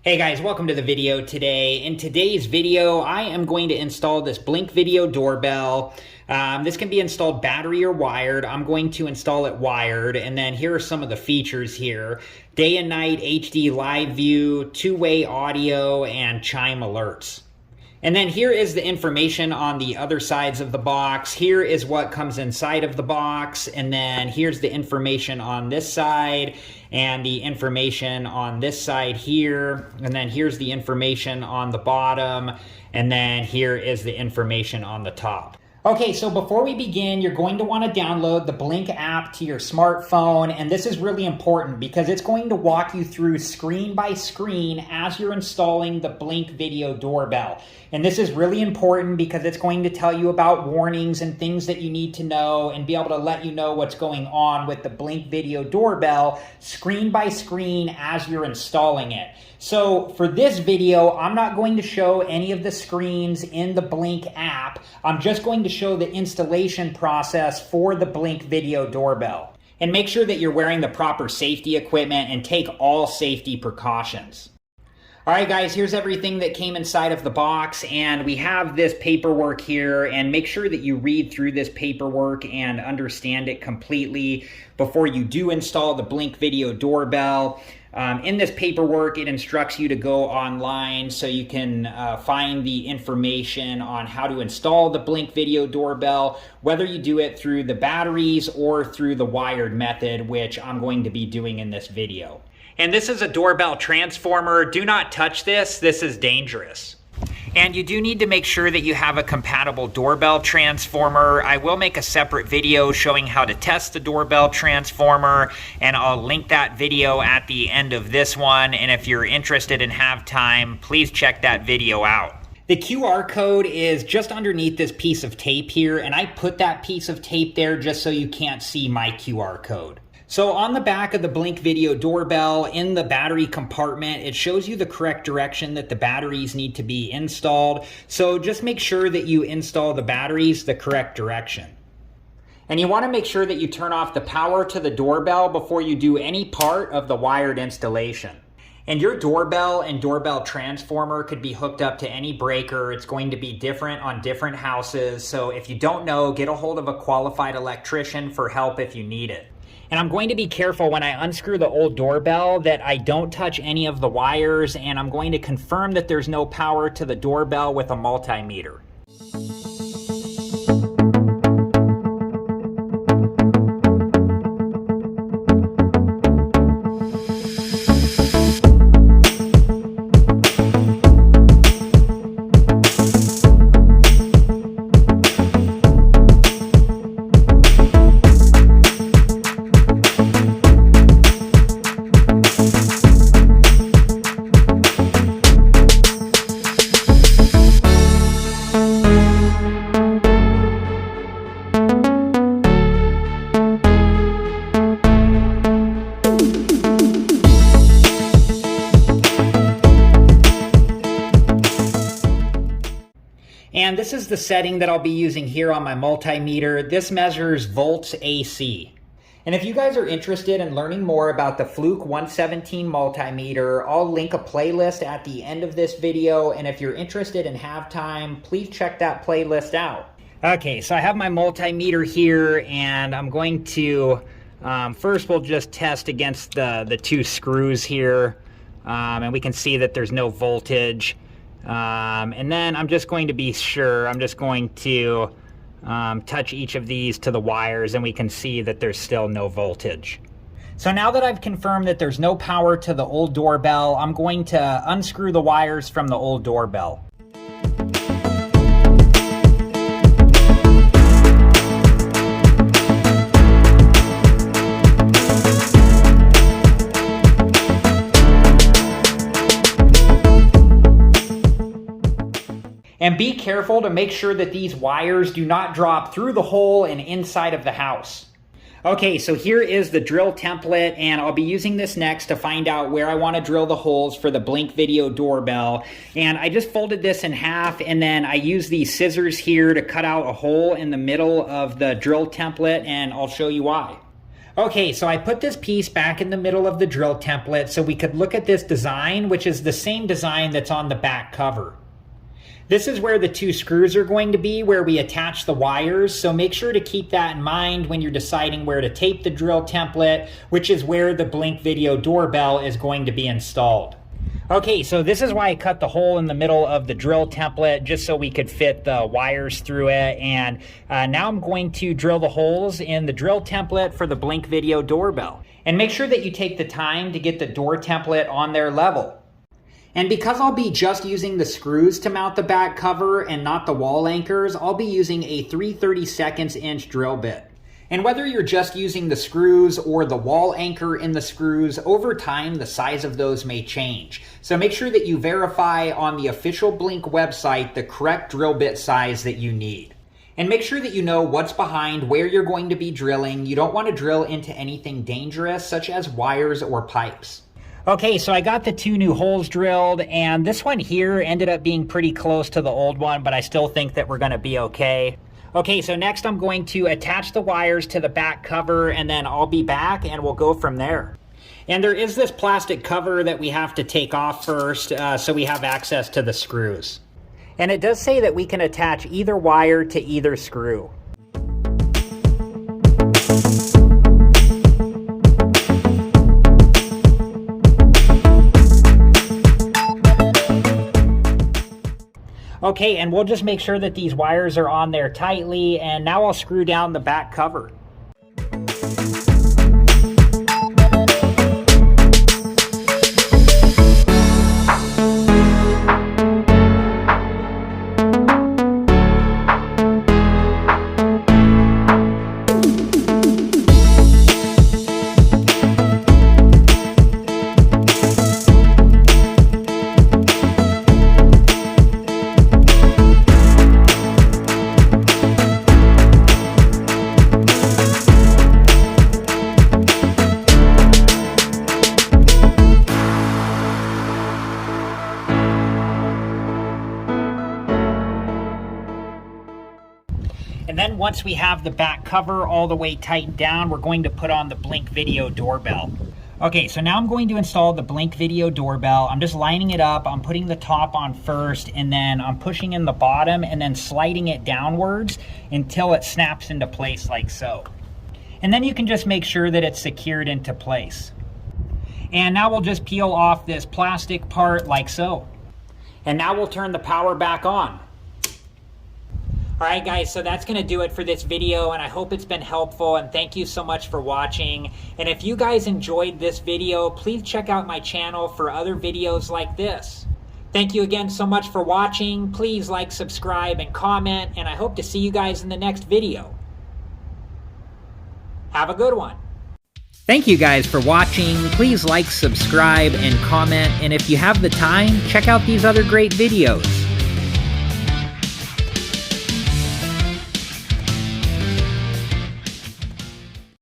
Hey guys, welcome to the video today. In today's video, I am going to install this Blink Video doorbell. This can be installed battery or wired. I'm going to install it wired, and then here are some of the features here. Day and night HD live view, two-way audio, and chime alerts. And then here is the information on the other sides of the box. Here is what comes inside of the box, and then here's the information on this side and the information on this side here, and then here's the information on the bottom, and then here is the information on the top. Okay, so before we begin, you're going to want to download the Blink app to your smartphone, and this is really important because it's going to walk you through screen by screen as you're installing the Blink Video doorbell. And this is really important because it's going to tell you about warnings and things that you need to know and be able to let you know what's going on with the Blink Video doorbell screen by screen as you're installing it. So for this video, I'm not going to show any of the screens in the Blink app. I'm just going to show the installation process for the Blink Video doorbell. And make sure that you're wearing the proper safety equipment and take all safety precautions. All right, guys, here's everything that came inside of the box, and we have this paperwork here, and make sure that you read through this paperwork and understand it completely before you do install the Blink Video doorbell. In this paperwork, it instructs you to go online so you can find the information on how to install the Blink Video doorbell, whether you do it through the batteries or through the wired method, which I'm going to be doing in this video. And this is a doorbell transformer. Do not touch this. This is dangerous. And you do need to make sure that you have a compatible doorbell transformer. I will make a separate video showing how to test the doorbell transformer, and I'll link that video at the end of this one. And if you're interested and have time, please check that video out. The QR code is just underneath this piece of tape here, and I put that piece of tape there just so you can't see my QR code. So on the back of the Blink Video doorbell, in the battery compartment, it shows you the correct direction that the batteries need to be installed. So just make sure that you install the batteries the correct direction. And you want to make sure that you turn off the power to the doorbell before you do any part of the wired installation. And your doorbell and doorbell transformer could be hooked up to any breaker. It's going to be different on different houses. So if you don't know, get a hold of a qualified electrician for help if you need it. And I'm going to be careful when I unscrew the old doorbell that I don't touch any of the wires, and I'm going to confirm that there's no power to the doorbell with a multimeter. And this is the setting that I'll be using here on my multimeter. This measures volts AC. And if you guys are interested in learning more about the Fluke 117 multimeter, I'll link a playlist at the end of this video. And if you're interested and have time, please check that playlist out. Okay, so I have my multimeter here, and I'm going to, first we'll just test against the two screws here. And we can see that there's no voltage. And then I'm just going to be sure, I'm just going to touch each of these to the wires, and we can see that there's still no voltage. So now that I've confirmed that there's no power to the old doorbell, I'm going to unscrew the wires from the old doorbell. And be careful to make sure that these wires do not drop through the hole and inside of the house. Okay, so here is the drill template, and I'll be using this next to find out where I want to drill the holes for the Blink Video doorbell. And I just folded this in half, and then I use these scissors here to cut out a hole in the middle of the drill template, and I'll show you why. Okay, so I put this piece back in the middle of the drill template so we could look at this design, which is the same design that's on the back cover. This is where the 2 screws are going to be, where we attach the wires, so make sure to keep that in mind when you're deciding where to tape the drill template, which is where the Blink Video doorbell is going to be installed. Okay, so this is why I cut the hole in the middle of the drill template, just so we could fit the wires through it. And now I'm going to drill the holes in the drill template for the Blink Video doorbell. And make sure that you take the time to get the door template on there level. And because I'll be just using the screws to mount the back cover and not the wall anchors, I'll be using a 3/32 inch drill bit. And whether you're just using the screws or the wall anchor in the screws, over time the size of those may change. So make sure that you verify on the official Blink website the correct drill bit size that you need. And make sure that you know what's behind where you're going to be drilling. You don't want to drill into anything dangerous, such as wires or pipes. Okay, so I got the 2 new holes drilled, and this one here ended up being pretty close to the old one, but I still think that we're going to be okay. Okay, so next I'm going to attach the wires to the back cover, and then I'll be back and we'll go from there. And there is this plastic cover that we have to take off first, so we have access to the screws. And it does say that we can attach either wire to either screw. Okay, and we'll just make sure that these wires are on there tightly, and now I'll screw down the back cover. And then once we have the back cover all the way tightened down, we're going to put on the Blink Video doorbell. Okay, so now I'm going to install the Blink Video doorbell. I'm just lining it up. I'm putting the top on first, and then I'm pushing in the bottom and then sliding it downwards until it snaps into place like so. And then you can just make sure that it's secured into place. And now we'll just peel off this plastic part like so. And now we'll turn the power back on. Alright guys, so that's going to do it for this video, and I hope it's been helpful, and thank you so much for watching. And if you guys enjoyed this video, please check out my channel for other videos like this. Thank you again so much for watching. Please like, subscribe, and comment, and I hope to see you guys in the next video. Have a good one. Thank you guys for watching. Please like, subscribe, and comment, and if you have the time, check out these other great videos.